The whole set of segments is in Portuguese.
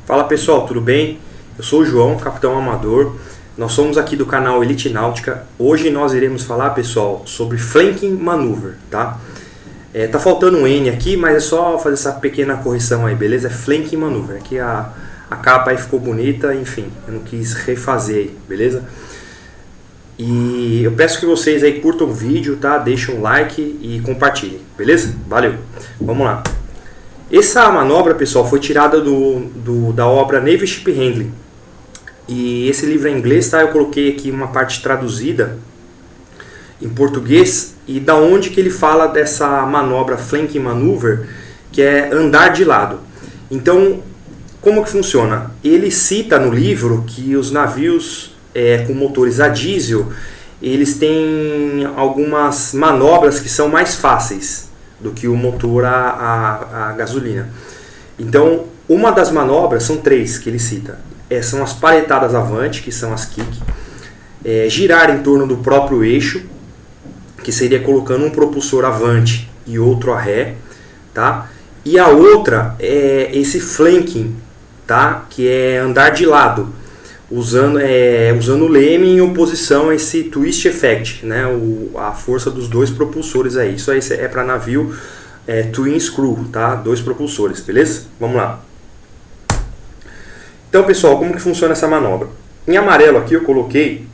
Fala pessoal, tudo bem? Eu sou o João, capitão amador. Nós somos aqui do canal Elite Náutica. Hoje nós iremos falar, pessoal, sobre Flanking Maneuver, tá? Tá faltando um N aqui, mas é só fazer essa pequena correção aí, beleza? É Flanking Maneuver. Aqui a capa aí ficou bonita, enfim, eu não quis refazer aí, beleza? E eu peço que vocês aí curtam o vídeo, tá? Deixem um like e compartilhem, beleza? Valeu! Vamos lá! Essa manobra, pessoal, foi tirada da obra Navy Ship Handling. E esse livro é em inglês, tá? Eu coloquei aqui uma parte traduzida em português. E da onde que ele fala dessa manobra Flanking Maneuver, que é andar de lado. Então, como que funciona? Ele cita no livro que os navios com motores a diesel, eles têm algumas manobras que são mais fáceis do que o motor a gasolina. Então, uma das manobras, são três que ele cita, são as paletadas avante, que são as kick, girar em torno do próprio eixo, que seria colocando um propulsor avante e outro a ré, tá? E a outra é esse flanking, tá? Que é andar de lado, usando o leme em oposição a esse twist effect, né? A força dos dois propulsores aí. Isso aí é para navio twin screw, tá? Dois propulsores, beleza? Vamos lá. Então, pessoal, como que funciona essa manobra? Em amarelo aqui eu coloquei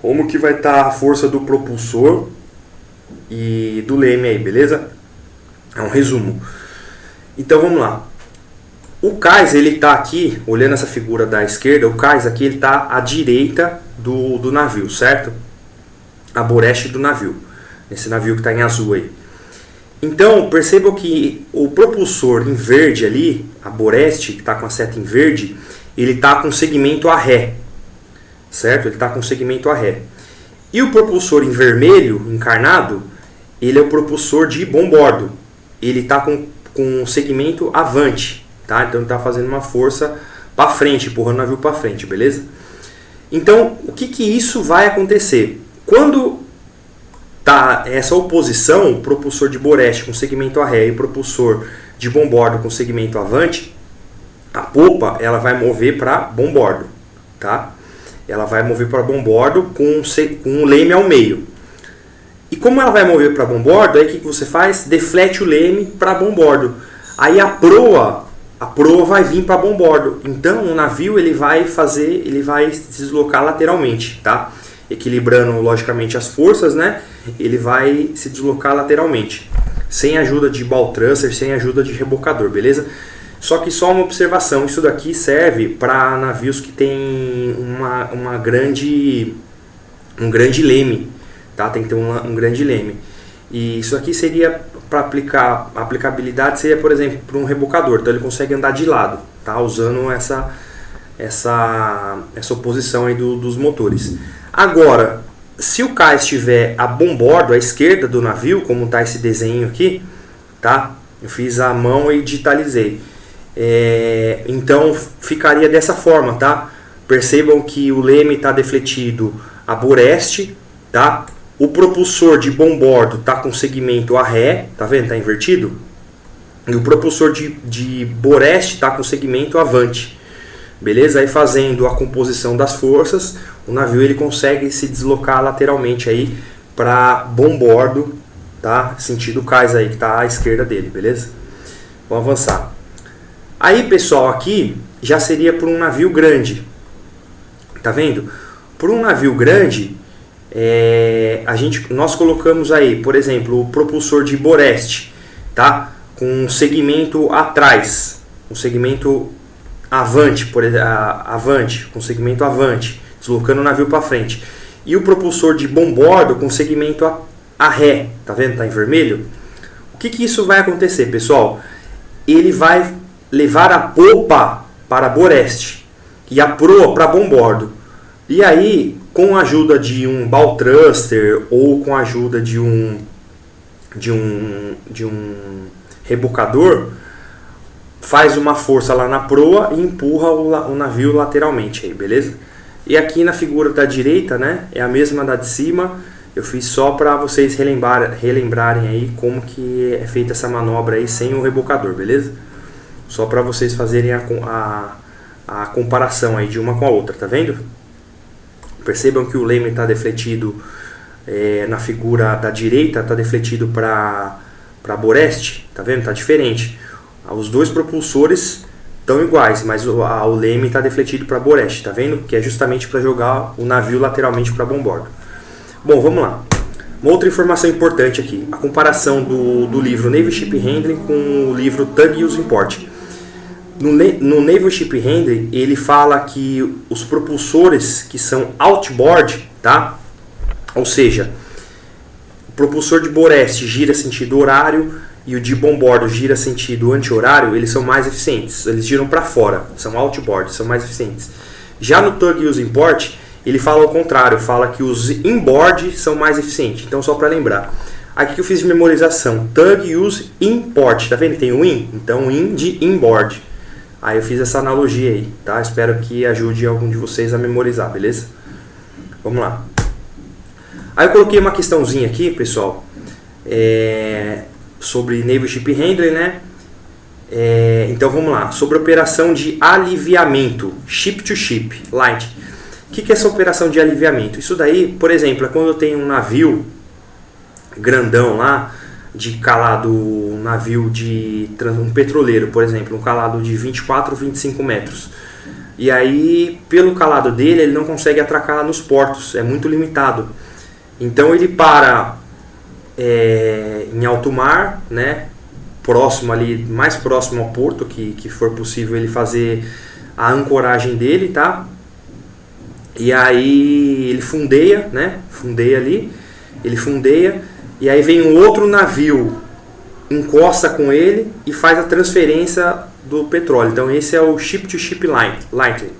como que vai estar a força do propulsor e do leme aí, beleza? É um resumo. Então vamos lá. O cais, ele está aqui, olhando essa figura da esquerda, o cais aqui ele está à direita do navio, certo? A boreste do navio, esse navio que está em azul aí. Então, percebam que o propulsor em verde ali, a boreste, que está com a seta em verde, ele está com segmento a ré, certo? Ele está com segmento a ré. E o propulsor em vermelho, encarnado, ele é o propulsor de bombordo. Ele está com segmento avante. Tá? Então ele está fazendo uma força para frente, empurrando o navio para frente, beleza? Então, o que isso vai acontecer? Quando tá essa oposição, o propulsor de boreste com segmento a ré e o propulsor de bombordo com segmento avante, a popa ela vai mover para bombordo, tá? Ela vai mover para bombordo com um leme ao meio. E como ela vai mover para bombordo, aí o que você faz? Deflete o leme para bombordo. Aí a proa vai vir para bombordo. Então o navio ele vai se deslocar lateralmente, tá? Equilibrando logicamente as forças, né? Ele vai se deslocar lateralmente, sem ajuda de bow thruster, sem ajuda de rebocador, beleza? Só que só uma observação, isso daqui serve para navios que tem um grande leme, tá? Tem que ter um grande leme. E isso aqui seria para aplicar, a aplicabilidade seria, por exemplo, para um rebocador. Então ele consegue andar de lado, tá? Usando essa oposição aí dos motores. Agora, se o cais estiver a bombordo, à esquerda do navio, como está esse desenho aqui, tá? Eu fiz a mão e digitalizei. Então ficaria dessa forma, tá? Percebam que o leme está defletido a boreste, tá? O propulsor de bombordo está com segmento a ré, tá vendo? Está invertido. E o propulsor de boreste está com segmento avante. Beleza? Aí fazendo a composição das forças, o navio ele consegue se deslocar lateralmente aí para bombordo, tá? Sentido cais aí que está à esquerda dele, beleza? Vamos avançar. Aí, pessoal, aqui já seria para um navio grande. Tá vendo? Por um navio grande, nós colocamos aí, por exemplo, o propulsor de boreste, tá? Com segmento atrás, um segmento avante, com segmento avante, deslocando o navio para frente. E o propulsor de bombordo com segmento a ré, tá vendo? Tá em vermelho. O que isso vai acontecer, pessoal? Ele vai levar a popa para a boreste e a proa para bombordo. E aí, com a ajuda de um bow thruster ou com a ajuda de um rebocador, faz uma força lá na proa e empurra o navio lateralmente, aí, beleza? E aqui na figura da direita, né, é a mesma da de cima. Eu fiz só para vocês relembrarem aí como que é feita essa manobra aí sem o rebocador, beleza? Só para vocês fazerem a comparação aí de uma com a outra, tá vendo? Percebam que o leme está defletido na figura da direita, está defletido para Boreste, tá vendo? Tá diferente. Os dois propulsores estão iguais, mas o leme está defletido para Boreste, tá vendo? Que é justamente para jogar o navio lateralmente para bombordo. Bom, vamos lá. Uma outra informação importante aqui, a comparação do livro Naval Ship Handling com o livro Tug Use Import. No Naval Ship Handling, ele fala que os propulsores que são outboard, tá? Ou seja, o propulsor de Boreste gira sentido horário e o de bombordo gira sentido anti-horário, eles são mais eficientes. Eles giram para fora, são outboard, são mais eficientes. Já no Tug Use Import, ele fala ao contrário, fala que os inboard são mais eficientes. Então, só para lembrar, aqui que eu fiz de memorização, Tug Use Import, tá vendo? Tem o in, então in de inboard. Aí eu fiz essa analogia aí, tá? Espero que ajude algum de vocês a memorizar, beleza? Vamos lá. Aí eu coloquei uma questãozinha aqui, pessoal, sobre Naval Ship Handling, né? Então vamos lá, sobre operação de aliviamento, ship to ship, light. O que é essa operação de aliviamento? Isso daí, por exemplo, é quando eu tenho um navio grandão lá, de calado, um navio um petroleiro, por exemplo, um calado de 24, 25 metros. E aí, pelo calado dele, ele não consegue atracar nos portos, é muito limitado. Então ele para em alto mar, né, próximo ali, mais próximo ao porto que for possível ele fazer a ancoragem dele, tá? E aí ele fundeia, né? Fundeia ali, ele fundeia, e aí vem um outro navio, encosta com ele e faz a transferência do petróleo. Então esse é o ship-to-ship lightning.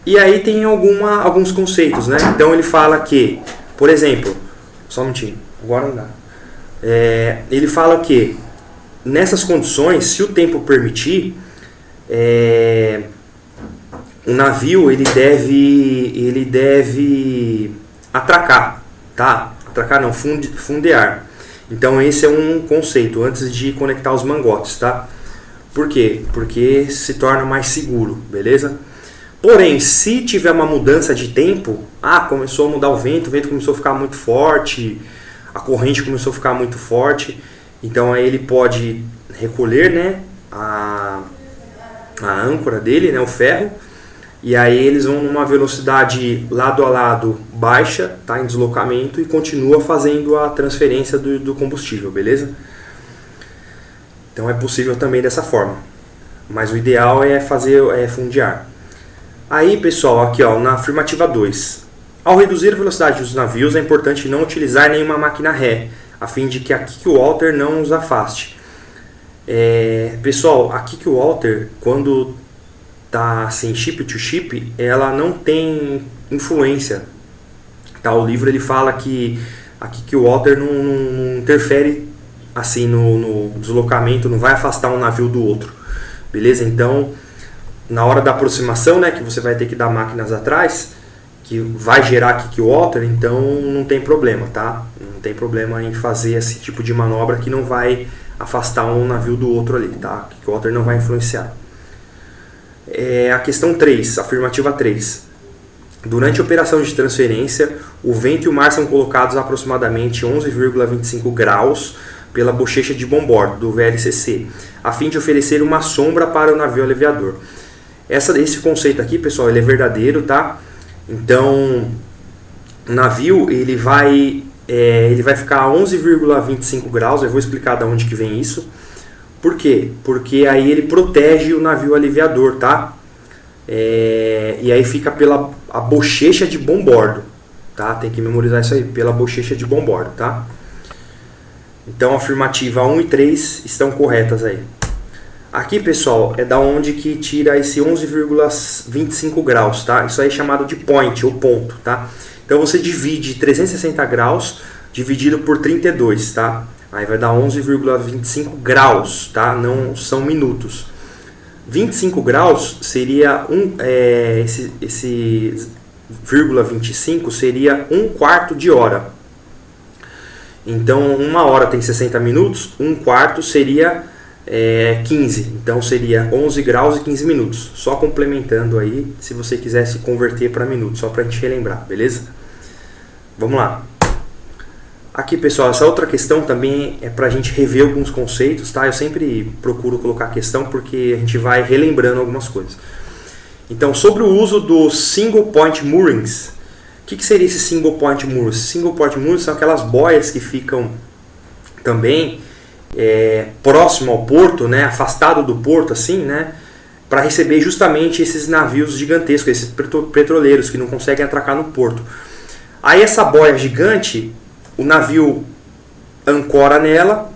E aí tem alguns conceitos, né? Então ele fala que, por exemplo, só um minutinho, agora não dá. Ele fala que nessas condições, se o tempo permitir, o navio ele deve atracar, tá? Atracar não, fundear. Então esse é um conceito antes de conectar os mangotes, tá? Por quê? Porque se torna mais seguro, beleza? Porém, se tiver uma mudança de tempo, começou a mudar o vento começou a ficar muito forte, a corrente começou a ficar muito forte, então aí ele pode recolher, né, a âncora dele, né, o ferro, e aí eles vão numa velocidade lado a lado baixa, tá, em deslocamento, e continua fazendo a transferência do combustível, beleza? Então é possível também dessa forma, mas o ideal é fundear. Aí, pessoal, aqui ó, na afirmativa 2, ao reduzir a velocidade dos navios é importante não utilizar nenhuma máquina ré, a fim de que a kick-walter não os afaste. Pessoal, a kick-walter, quando tá assim, ship to ship, ela não tem influência, tá? O livro ele fala que a kick-walter não interfere assim no deslocamento, não vai afastar um navio do outro, beleza? Então, na hora da aproximação, né, que você vai ter que dar máquinas atrás, que vai gerar kick-walter, então não tem problema, tá? Não tem problema em fazer esse tipo de manobra que não vai afastar um navio do outro ali, tá? Kick-walter não vai influenciar. A questão 3, afirmativa 3. Durante a operação de transferência, o vento e o mar são colocados a aproximadamente 11,25 graus pela bochecha de bombordo do VLCC, a fim de oferecer uma sombra para o navio aliviador. Esse conceito aqui, pessoal, ele é verdadeiro, tá? Então, o navio ele vai ficar a 11,25 graus. Eu vou explicar de onde que vem isso. Por quê? Porque aí ele protege o navio aliviador, tá? E aí fica pela a bochecha de bombordo, tá? Tem que memorizar isso aí, pela bochecha de bombordo, tá? Então, a afirmativa 1 e 3 estão corretas aí. Aqui, pessoal, é da onde que tira esse 11,25 graus, tá? Isso aí é chamado de point, ou ponto, tá? Então, você divide 360 graus dividido por 32, tá? Aí vai dar 11,25 graus, tá? Não são minutos. 25 graus seria esse 0,25 seria 1/4 de hora. Então, 1 hora tem 60 minutos, 1/4 seria 15, então seria 11 graus e 15 minutos, só complementando aí, se você quisesse converter para minutos, só para a gente relembrar, beleza? Vamos lá. Aqui, pessoal, essa outra questão também é para a gente rever alguns conceitos, tá? Eu sempre procuro colocar a questão porque a gente vai relembrando algumas coisas. Então, sobre o uso dos single point moorings, o que seria esse single point moors? Single point moors são aquelas boias que ficam também próximo ao porto, né, afastado do porto, assim, né, para receber justamente esses navios gigantescos, esses petroleiros que não conseguem atracar no porto. Aí essa boia gigante, o navio ancora nela,